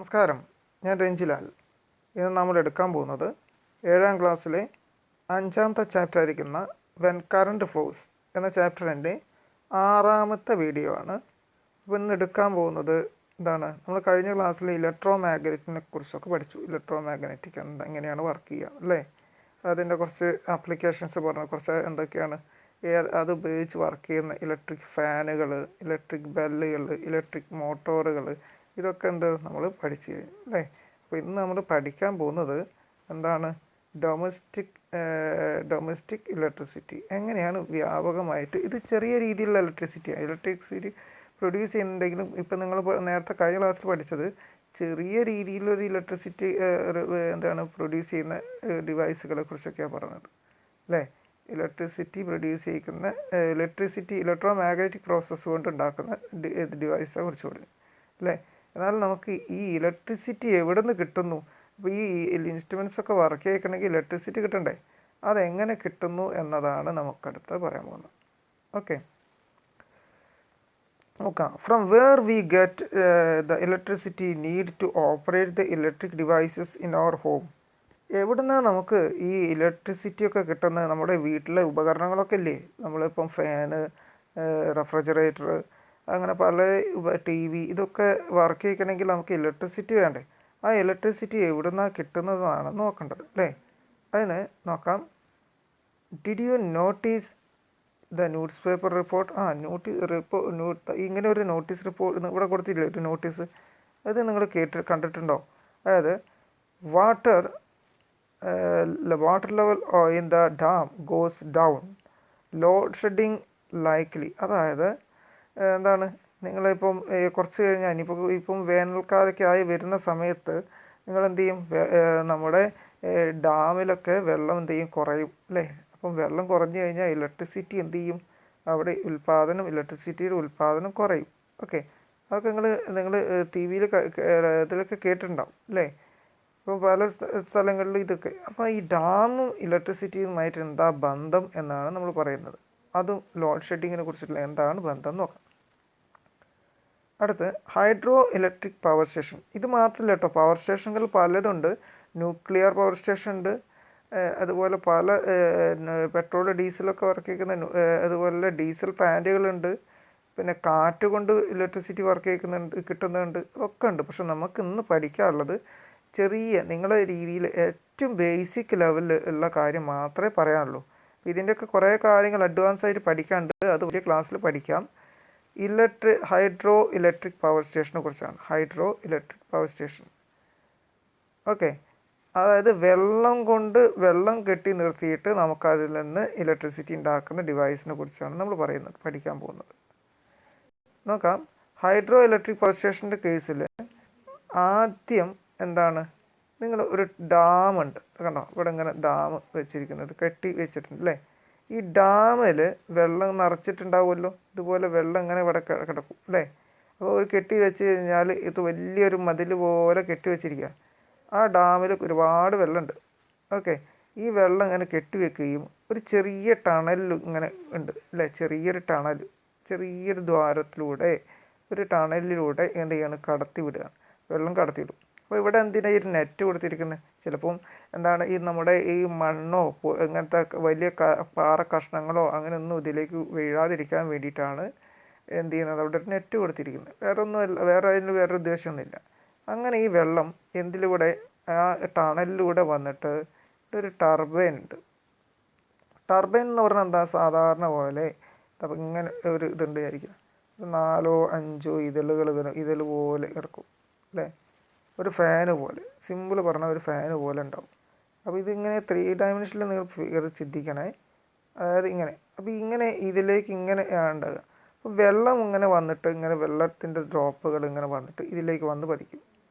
നമസ്കാരം, ഞാൻ രഞ്ജിലാൽ. ഇന്ന് നമ്മൾ എടുക്കാൻ പോകുന്നത് 7ാം ക്ലാസ്സിലെ 5ാമത്തെ ചാപ്റ്റർ ആയിരിക്കുന്ന വെൻ കറണ്ട് ഫ്ലോസ് എന്ന ചാപ്റ്ററിൻ്റെ 6ാമത്തെ വീഡിയോ ആണ്. അപ്പോൾ ഇന്ന് എടുക്കാൻ പോകുന്നത് എന്താണ്, നമ്മൾ കഴിഞ്ഞ ക്ലാസ്സിൽ ഇലക്ട്രോ മാഗ്നറ്റിനെ കുറിച്ചൊക്കെ പഠിച്ചു. ഇലക്ട്രോ മാഗ്നറ്റിക് എങ്ങനെയാണ് വർക്ക് ചെയ്യുക അല്ലേ, അതിൻ്റെ കുറച്ച് ആപ്ലിക്കേഷൻസ് പറഞ്ഞു, കുറച്ച് എന്തൊക്കെയാണ് അത് ഉപയോഗിച്ച് വർക്ക് ചെയ്യുന്ന ഇലക്ട്രിക് ഫാനുകൾ, ഇലക്ട്രിക് ബെല്ലുകൾ, ഇലക്ട്രിക് മോട്ടോറുകൾ, ഇതൊക്കെ നമ്മൾ പഠിച്ചു കഴിഞ്ഞു അല്ലേ. അപ്പോൾ ഇന്ന് നമ്മൾ പഠിക്കാൻ പോകുന്നത് എന്താണ്, ഡൊമസ്റ്റിക് ഇലക്ട്രിസിറ്റി എങ്ങനെയാണ് വ്യാപകമായിട്ട്, ഇത് ചെറിയ രീതിയിലുള്ള ഇലക്ട്രിസിറ്റി പ്രൊഡ്യൂസ് ചെയ്യുന്നുണ്ടെങ്കിലും ഇപ്പം നിങ്ങൾ നേരത്തെ കഴിഞ്ഞ ക്ലാസ്സിൽ പഠിച്ചത് ചെറിയ രീതിയിലൊരു ഇലക്ട്രിസിറ്റി പ്രൊഡ്യൂസ് ചെയ്യുന്ന ഡിവൈസുകളെ കുറിച്ചൊക്കെയാണ് പറഞ്ഞത് അല്ലേ. ഇലക്ട്രോ മാഗ്നറ്റിക് പ്രോസസ്സ് കൊണ്ട് ഉണ്ടാക്കുന്ന ഡിവൈസിനെ കുറിച്ച് പറഞ്ഞു അല്ലേ. എന്നാൽ നമുക്ക് ഈ ഇലക്ട്രിസിറ്റി എവിടെ നിന്ന് കിട്ടുന്നു, അപ്പോൾ ഈ ഇൻസ്ട്രുമെൻറ്റ്സ് ഒക്കെ വർക്ക് ചെയ്യണമെങ്കിൽ ഇലക്ട്രിസിറ്റി കിട്ടണ്ടേ, അതെങ്ങനെ കിട്ടുന്നു എന്നതാണ് നമുക്കടുത്ത് പറയാൻ പോകുന്നത്. ഓക്കെ, നോക്കാം. From where we get the electricity need to operate the electric devices in our home. എവിടുന്നാണ് നമുക്ക് ഈ ഇലക്ട്രിസിറ്റി ഒക്കെ കിട്ടുന്നത്? നമ്മുടെ വീട്ടിലെ ഉപകരണങ്ങളൊക്കെ ഇല്ലേ, നമ്മളിപ്പം ഫാന്, റെഫ്രിജറേറ്റർ, അങ്ങനെ പല TV, ഇതൊക്കെ വർക്ക് ചെയ്യണമെങ്കിൽ നമുക്ക് ഇലക്ട്രിസിറ്റി വേണ്ടേ. ആ ഇലക്ട്രിസിറ്റി എവിടുന്നാണ് കിട്ടുന്നതാണ് നോക്കേണ്ടത് അല്ലേ. അതിന് നോക്കാം. Did you notice the news paper report? ഇങ്ങനെ ഒരു നോട്ടീസ് റിപ്പോർട്ട് ഇവിടെ കൊടുത്തില്ലേ, ഒരു നോട്ടീസ്, അത് നിങ്ങൾ കണ്ടിട്ടുണ്ടോ? അതായത് water level in the dam goes down, load shedding likely. അതായത് എന്താണ്, നിങ്ങളിപ്പം കുറച്ച് കഴിഞ്ഞാൽ ഇപ്പം വേനൽക്കാലമൊക്കെ ആയി വരുന്ന സമയത്ത് നിങ്ങൾ എന്ത് ചെയ്യും, നമ്മുടെ ഡാമിലൊക്കെ വെള്ളം കുറയും അല്ലേ. അപ്പം വെള്ളം കുറഞ്ഞു കഴിഞ്ഞാൽ ഇലക്ട്രിസിറ്റി എന്ത് ചെയ്യും, അവിടെ ഇലക്ട്രിസിറ്റിയുടെ ഉൽപ്പാദനം കുറയും. ഓക്കെ, അതൊക്കെ നിങ്ങൾ TV ഇതിലൊക്കെ കേട്ടിട്ടുണ്ടാവും അല്ലേ. ഇപ്പോൾ പല സ്ഥലങ്ങളിലും ഇതൊക്കെ. അപ്പോൾ ഈ ഡാമും ഇലക്ട്രിസിറ്റിയുമായിട്ട് എന്താ ബന്ധം എന്നാണ് നമ്മൾ പറയുന്നത്. അതും ലോഡ് ഷെഡിങ്ങിനെ കുറിച്ചിട്ടുള്ള എന്താണ് ബന്ധം എന്ന് നോക്കാം. അടുത്ത് ഹൈഡ്രോ ഇലക്ട്രിക് പവർ സ്റ്റേഷൻ. ഇത് മാത്രമല്ല കേട്ടോ, പവർ സ്റ്റേഷനുകൾ പലതുണ്ട്. ന്യൂക്ലിയർ പവർ സ്റ്റേഷൻ ഉണ്ട്, അതുപോലെ പല പെട്രോൾ ഡീസലൊക്കെ വർക്ക് ചെയ്യുന്ന അതുപോലെ ഡീസൽ പ്ലാന്റുകളുണ്ട്, പിന്നെ കാറ്റ് കൊണ്ട് ഇലക്ട്രിസിറ്റി കിട്ടുന്നുണ്ട്, ഒക്കെ ഉണ്ട്. പക്ഷെ നമുക്ക് ഇന്ന് പഠിക്കാനുള്ളത് ചെറിയ നിങ്ങളുടെ രീതിയിൽ ഏറ്റവും ബേസിക് ലെവലിൽ ഉള്ള കാര്യം മാത്രമേ പറയാനുള്ളൂ. ഇതിൻ്റെയൊക്കെ കുറേ കാര്യങ്ങൾ അഡ്വാൻസ് ആയിട്ട് പഠിക്കാനുണ്ട്, അത് വലിയ ക്ലാസ്സിൽ പഠിക്കാം. ഹൈഡ്രോ ഇലക്ട്രിക് പവർ സ്റ്റേഷനെ കുറിച്ചാണ്. Hydro electric power station. Okay, അതായത് വെള്ളം കെട്ടി നിർത്തിയിട്ട് നമുക്കതിൽ നിന്ന് ഇലക്ട്രിസിറ്റി ഉണ്ടാക്കുന്ന ഡിവൈസിനെ കുറിച്ചാണ് നമ്മൾ പഠിക്കാൻ പോകുന്നത്. നോക്കാം. ഹൈഡ്രോ ഇലക്ട്രിക് പവർ സ്റ്റേഷൻ്റെ കേസിൽ ആദ്യം എന്താണ്, നിങ്ങൾ ഒരു ഡാമുണ്ട് കണ്ടോ, ഇവിടെ ഇങ്ങനെ ഡാം വെച്ചിരിക്കുന്നത് കെട്ടി വെച്ചിട്ടുണ്ട് അല്ലേ. ഈ ഡാമിൽ വെള്ളം നിറച്ചിട്ടുണ്ടാവുമല്ലോ, ഇതുപോലെ വെള്ളം ഇങ്ങനെ ഇവിടെ കിടക്കും അല്ലേ. അപ്പോൾ ഒരു കെട്ടി വെച്ച് കഴിഞ്ഞാൽ ഇത് വലിയൊരു മതിൽ പോലെ കെട്ടി വെച്ചിരിക്കുക. ആ ഡാമിൽ ഒരുപാട് വെള്ളമുണ്ട്. ഓക്കെ, ഈ വെള്ളം ഇങ്ങനെ കെട്ടി വെക്കുകയും ഒരു ചെറിയ ടണൽ ഇങ്ങനെ ഉണ്ട് അല്ലേ, ചെറിയൊരു ദ്വാരത്തിലൂടെ ഒരു ടണലിലൂടെ എന്ത് ചെയ്യാണ്, വെള്ളം കടത്തിവിടും. അപ്പോൾ ഇവിടെ എന്തിനാണ് ഈ ഒരു നെറ്റ് കൊടുത്തിരിക്കുന്നത്? ചിലപ്പം ഈ നമ്മുടെ ഈ മണ്ണോ ഇങ്ങനത്തെ വലിയ പാറ കഷ്ണങ്ങളോ അങ്ങനെയൊന്നും ഇതിലേക്ക് വീഴാതിരിക്കാൻ വേണ്ടിയിട്ടാണ് എന്ത് ചെയ്യുന്നത്, അവിടെ ഒരു നെറ്റ് കൊടുത്തിരിക്കുന്നത്. അതിന് വേറൊരു ഉദ്ദേശമൊന്നുമില്ല. അങ്ങനെ ഈ വെള്ളം എന്തിലൂടെ, ആ ടണലിലൂടെ വന്നിട്ട് ഒരു ടർബൈൻ ഉണ്ട്. ടർബൈൻ എന്ന് പറഞ്ഞാൽ എന്താ, സാധാരണ പോലെ അപ്പം ഇങ്ങനെ ഒരു ഇതുണ്ട് വിചാരിക്കുക, 4-5 ഇതൾ പോലെ കിടക്കും അല്ലേ, ഒരു ഫാന് പോലെ, സിമ്പിൾ പറഞ്ഞാൽ ഒരു ഫാന് പോലെ ഉണ്ടാവും. അപ്പോൾ ഇതിങ്ങനെ 3 ഡയമെൻഷനിൽ നിങ്ങൾ ഫിഗർ ചിന്തിക്കണേ. അതായത് ഇങ്ങനെ, അപ്പോൾ ഇങ്ങനെ ഇതിലേക്ക് ഇങ്ങനെ ഉണ്ടാകുക. അപ്പോൾ വെള്ളം ഇങ്ങനെ വന്നിട്ട് വെള്ളത്തിൻ്റെ ഡ്രോപ്പുകൾ ഇങ്ങനെ വന്നിട്ട് ഇതിലേക്ക് വന്ന് പതിക്കും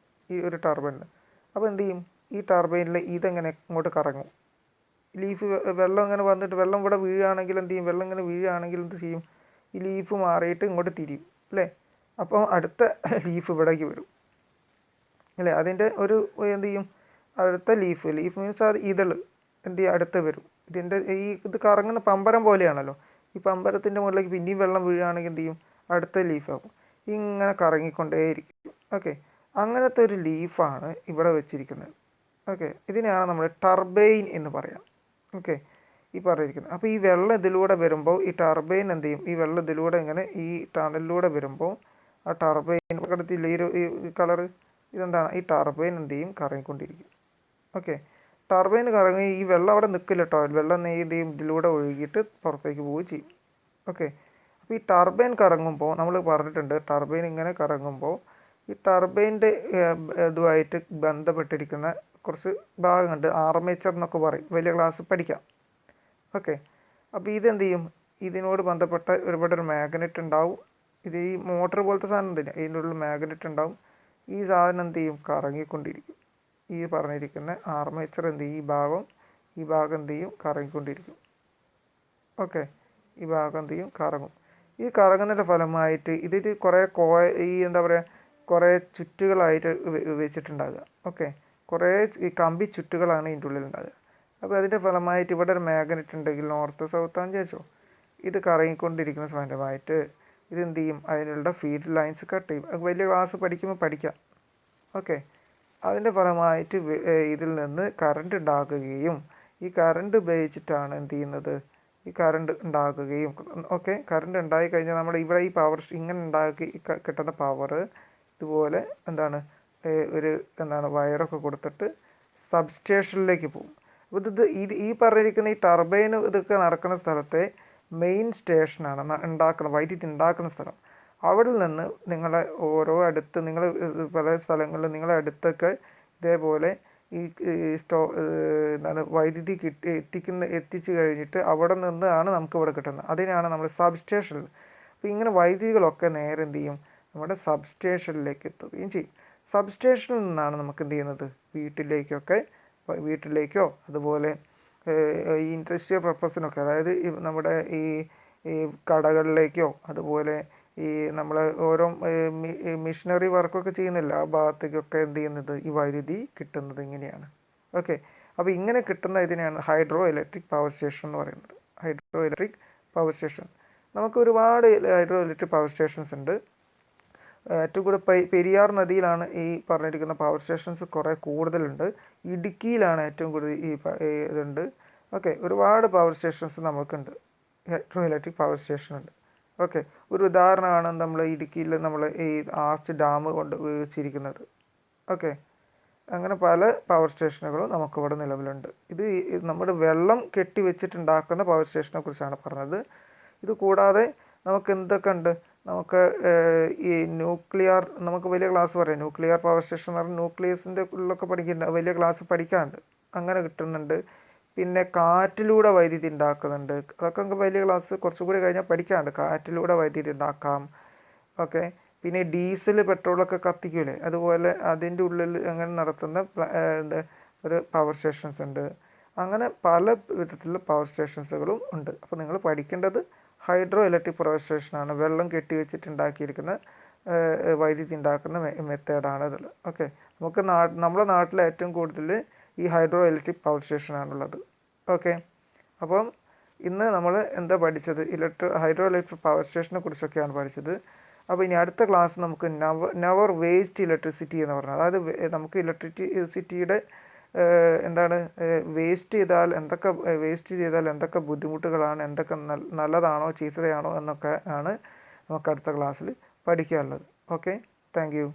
ഈ ഒരു ടർബൈനിൽ. അപ്പോൾ എന്ത് ചെയ്യും, ഈ ടർബൈനിൽ ഇതെങ്ങനെ ഇങ്ങോട്ട് കറങ്ങും. വെള്ളം ഇങ്ങനെ വന്നിട്ട് വെള്ളം ഇവിടെ വീഴുകയാണെങ്കിൽ എന്ത് ചെയ്യും, വെള്ളം ഇങ്ങനെ വീഴുകയാണെങ്കിൽ എന്ത് ചെയ്യും, ഈ ലീഫ് മാറിയിട്ട് ഇങ്ങോട്ട് തിരിയും അല്ലേ. അപ്പോൾ അടുത്ത ലീഫ് ഇവിടേക്ക് വരും അല്ലേ. അതിൻ്റെ ഒരു എന്ത് ചെയ്യും, അടുത്ത ലീഫ് മീൻസ് അത് ഇതൾ എന്ത് ചെയ്യും, അടുത്ത് വരും. ഇത് കറങ്ങുന്ന പമ്പരം പോലെയാണല്ലോ. ഈ പമ്പരത്തിൻ്റെ മുകളിലേക്ക് പിന്നെയും വെള്ളം വീഴുകയാണെങ്കിൽ എന്ത് ചെയ്യും, അടുത്ത ലീഫാകും. ഇങ്ങനെ കറങ്ങിക്കൊണ്ടേയിരിക്കും. ഓക്കെ, അങ്ങനത്തെ ഒരു ലീഫാണ് ഇവിടെ വെച്ചിരിക്കുന്നത്. ഓക്കെ, ഇതിനെയാണ് നമ്മൾ ടർബൈൻ എന്ന് പറയാം. ഓക്കെ, ഈ പറഞ്ഞിരിക്കുന്നത്. അപ്പോൾ ഈ വെള്ളം ഇതിലൂടെ വരുമ്പോൾ ഈ ടർബൈൻ എന്ത് ചെയ്യും, ഈ വെള്ളം ഇതിലൂടെ ഇങ്ങനെ ഈ ടണലിലൂടെ വരുമ്പോൾ ആ ടർബൈൻ കടത്തില്ല ഈ കളറ്, ഇതെന്താണ്, ഈ ടർബൈൻ എന്ത് ചെയ്യും, കറങ്ങിക്കൊണ്ടിരിക്കും. ഓക്കെ, ടർബൈൻ കറങ്ങി ഈ വെള്ളം അവിടെ നിൽക്കില്ല കേട്ടോ, വെള്ളം എന്ത് ചെയ്യും, ഇതിലൂടെ ഒഴുകിയിട്ട് പുറത്തേക്ക് പോവുകയും ചെയ്യും. ഓക്കെ, അപ്പോൾ ഈ ടർബൈൻ കറങ്ങുമ്പോൾ നമ്മൾ പറഞ്ഞിട്ടുണ്ട്, ടർബൈൻ ഇങ്ങനെ കറങ്ങുമ്പോൾ ഈ ടർബൈൻ്റെ ഇതുമായിട്ട് ബന്ധപ്പെട്ടിരിക്കുന്ന കുറച്ച് ഭാഗമുണ്ട്, ആർമേച്ചർ എന്നൊക്കെ പറയും, വലിയ ക്ലാസ് പഠിക്കാം. ഓക്കെ, അപ്പോൾ ഇതെന്ത് ചെയ്യും, ഇതിനോട് ബന്ധപ്പെട്ട ഒരുപാട് ഒരു മാഗ്നറ്റ് ഉണ്ടാവും. ഇത് ഈ മോട്ടർ പോലത്തെ സാധനം തന്നെ, ഇതിൻ്റെ ഉള്ളിൽ മാഗ്നറ്റ് ഉണ്ടാവും. ഈ സാധനം എന്ത് ചെയ്യും, കറങ്ങിക്കൊണ്ടിരിക്കും. ഈ പറഞ്ഞിരിക്കുന്ന ആർമേച്ചർ എന്ത് ചെയ്യും, ഈ ഭാഗം എന്ത് ചെയ്യും, കറങ്ങിക്കൊണ്ടിരിക്കും. ഓക്കെ, ഈ ഭാഗം എന്ത് ചെയ്യും, കറങ്ങും. ഈ കറങ്ങുന്നതിൻ്റെ ഫലമായിട്ട് ഇതിൽ കുറേ ഈ എന്താ പറയുക, കുറേ ചുറ്റുകളായിട്ട് വെച്ചിട്ടുണ്ടാകുക. ഓക്കെ, കുറേ ഈ കമ്പി ചുറ്റുകളാണ് ഇതിൻ്റെ ഉള്ളിൽ ഉണ്ടാകുക. അപ്പോൾ അതിൻ്റെ ഫലമായിട്ട് ഇവിടെ ഒരു മാഗ്നറ്റ് ഉണ്ടെങ്കിൽ നോർത്ത് സൗത്ത് ആണെന്ന് ചോദിച്ചോ, ഇത് കറങ്ങിക്കൊണ്ടിരിക്കുന്ന ഫലമായിട്ട് ഇതെന്ത് ചെയ്യും, അതിനുള്ള ഫീൽഡ് ലൈൻസ് കട്ട് ചെയ്യും. അത് വലിയ ക്ലാസ് പഠിക്കുമ്പോൾ പഠിക്കാം. ഓക്കെ, അതിൻ്റെ ഫലമായിട്ട് ഇതിൽ നിന്ന് കറണ്ട് ഉണ്ടാക്കുകയും ഈ കറണ്ട് ഉപയോഗിച്ചിട്ടാണ് എന്ത് ചെയ്യുന്നത്, ഈ കറണ്ട് ഉണ്ടാക്കുകയും. ഓക്കെ, കറണ്ട് ഉണ്ടായി കഴിഞ്ഞാൽ നമ്മൾ ഇവിടെ ഈ പവർ ഇങ്ങനെ ഉണ്ടാക്കി കിട്ടുന്ന പവർ ഇതുപോലെ എന്താണ് ഒരു വയറൊക്കെ കൊടുത്തിട്ട് സബ്സ്റ്റേഷനിലേക്ക് പോകും. അപ്പോൾ ഈ പറഞ്ഞിരിക്കുന്ന ഈ ടർബൈൻ ഇതൊക്കെ നടക്കുന്ന സ്ഥലത്തെ മെയിൻ സ്റ്റേഷനാണ് വൈദ്യുതി ഉണ്ടാക്കുന്ന സ്ഥലം. അവിടെ നിന്ന് നിങ്ങളെ നിങ്ങൾ പല സ്ഥലങ്ങളിൽ നിങ്ങളെ അടുത്തൊക്കെ ഇതേപോലെ ഈ വൈദ്യുതി എത്തിച്ചു കഴിഞ്ഞിട്ട് അവിടെ നിന്നാണ് നമുക്ക് ഇവിടെ കിട്ടുന്നത്. അതിനാണ് നമ്മൾ സബ്സ്റ്റേഷൻ. അപ്പോൾ ഇങ്ങനെ വൈദ്യുതികളൊക്കെ നേരെ എന്ത് ചെയ്യും, നമ്മുടെ സബ്സ്റ്റേഷനിലേക്ക് എത്തുകയും ചെയ്യും. സബ്സ്റ്റേഷനിൽ നിന്നാണ് നമുക്ക് എന്ത് ചെയ്യുന്നത്, വീട്ടിലേക്കോ അതുപോലെ ഈ ഇൻഡസ്ട്രിയൽ പർപ്പസിനൊക്കെ, അതായത് നമ്മുടെ ഈ കടകളിലേക്കോ അതുപോലെ ഈ നമ്മൾ ഓരോ മിഷനറി വർക്കൊക്കെ ചെയ്യുന്നില്ല, ആ ഭാഗത്തേക്കൊക്കെ എന്ത് ചെയ്യുന്നത്, ഈ വൈദ്യുതി കിട്ടുന്നത് ഇങ്ങനെയാണ്. ഓക്കെ, അപ്പോൾ ഇങ്ങനെ കിട്ടുന്ന ഇതിനെയാണ് ഹൈഡ്രോ ഇലക്ട്രിക് പവർ സ്റ്റേഷൻ എന്ന് പറയുന്നത്. ഹൈഡ്രോ ഇലക്ട്രിക് പവർ സ്റ്റേഷൻ, നമുക്ക് ഒരുപാട് ഹൈഡ്രോ ഇലക്ട്രിക് പവർ സ്റ്റേഷൻസ് ഉണ്ട്. ഏറ്റവും കൂടുതൽ പെരിയാർ നദിയിലാണ് ഈ പറഞ്ഞിരിക്കുന്ന പവർ സ്റ്റേഷൻസ് കുറേ കൂടുതലുണ്ട്. ഇടുക്കിയിലാണ് ഏറ്റവും കൂടുതൽ ഇതുണ്ട്. ഓക്കെ, ഒരുപാട് പവർ സ്റ്റേഷൻസ് നമുക്കുണ്ട്, ഹൈഡ്രോ ഇലക്ട്രിക് പവർ സ്റ്റേഷൻ ഉണ്ട്. ഓക്കെ, ഒരു ഉദാഹരണമാണ് നമ്മൾ ഇടുക്കിയിൽ നമ്മൾ ഈ ആർച്ച് ഡാം കൊണ്ട് വെച്ചിരിക്കുന്നത്. ഓക്കെ, അങ്ങനെ പല പവർ സ്റ്റേഷനുകളും നമുക്കിവിടെ നിലവിലുണ്ട്. ഇത് നമ്മുടെ വെള്ളം കെട്ടി വെച്ചിട്ടുണ്ടാക്കുന്ന പവർ സ്റ്റേഷനെ കുറിച്ചാണ് പറഞ്ഞത്. ഇത് കൂടാതെ നമുക്ക് എന്തൊക്കെ ഉണ്ട്, നമുക്ക് ഈ ന്യൂക്ലിയർ, നമുക്ക് വലിയ ക്ലാസ് പറയാം, ന്യൂക്ലിയർ പവർ സ്റ്റേഷൻ എന്ന് പറഞ്ഞാൽ ന്യൂക്ലിയസിൻ്റെ ഉള്ളിലൊക്കെ പഠിക്കുന്നുണ്ട്, വലിയ ക്ലാസ് പഠിക്കാനുണ്ട്, അങ്ങനെ കിട്ടുന്നുണ്ട്. പിന്നെ കാറ്റിലൂടെ വൈദ്യുതി ഉണ്ടാക്കുന്നുണ്ട്, അതൊക്കെ നമുക്ക് വലിയ ക്ലാസ് കുറച്ചുകൂടി കഴിഞ്ഞാൽ പഠിക്കാനുണ്ട്, കാറ്റിലൂടെ വൈദ്യുതി ഉണ്ടാക്കാം. ഓക്കെ, പിന്നെ ഡീസൽ പെട്രോളൊക്കെ കത്തിക്കൂലേ, അതുപോലെ അതിൻ്റെ ഉള്ളിൽ അങ്ങനെ നടത്തുന്ന ഒരു പവർ സ്റ്റേഷൻസ് ഉണ്ട്. അങ്ങനെ പല വിധത്തിലുള്ള പവർ സ്റ്റേഷൻസുകളും ഉണ്ട്. അപ്പോൾ നിങ്ങൾ പഠിക്കേണ്ടത് ഹൈഡ്രോ ഇലക്ട്രിക് പവർ സ്റ്റേഷനാണ്, വെള്ളം കെട്ടി വെച്ചിട്ടുണ്ടാക്കിയിരിക്കുന്ന വൈദ്യുതി ഉണ്ടാക്കുന്ന മെത്തേഡാണ് ഇത്. ഓക്കെ, നമ്മുടെ നാട്ടിൽ ഏറ്റവും കൂടുതൽ ഈ ഹൈഡ്രോ ഇലക്ട്രിക് പവർ സ്റ്റേഷനാണുള്ളത്. ഓക്കെ, അപ്പം ഇന്ന് നമ്മൾ എന്താ പഠിച്ചത്, ഹൈഡ്രോ ഇലക്ട്രിക് പവർ സ്റ്റേഷനെ കുറിച്ചൊക്കെയാണ് പഠിച്ചത്. അപ്പോൾ ഇനി അടുത്ത ക്ലാസ് നമുക്ക് നെവർ വേസ്റ്റ് ഇലക്ട്രിസിറ്റി എന്ന് പറഞ്ഞാൽ, അതായത് നമുക്ക് ഇലക്ട്രിസിറ്റിയുടെ വേസ്റ്റ് ചെയ്താൽ എന്തൊക്കെ ബുദ്ധിമുട്ടുകളാണ്, എന്തൊക്കെ നല്ലതാണോ ചീത്തയാണോ എന്നൊക്കെ ആണ് നമുക്ക് അടുത്ത ക്ലാസ്സിൽ പഠിക്കാനുള്ളത്. Okay, thank you.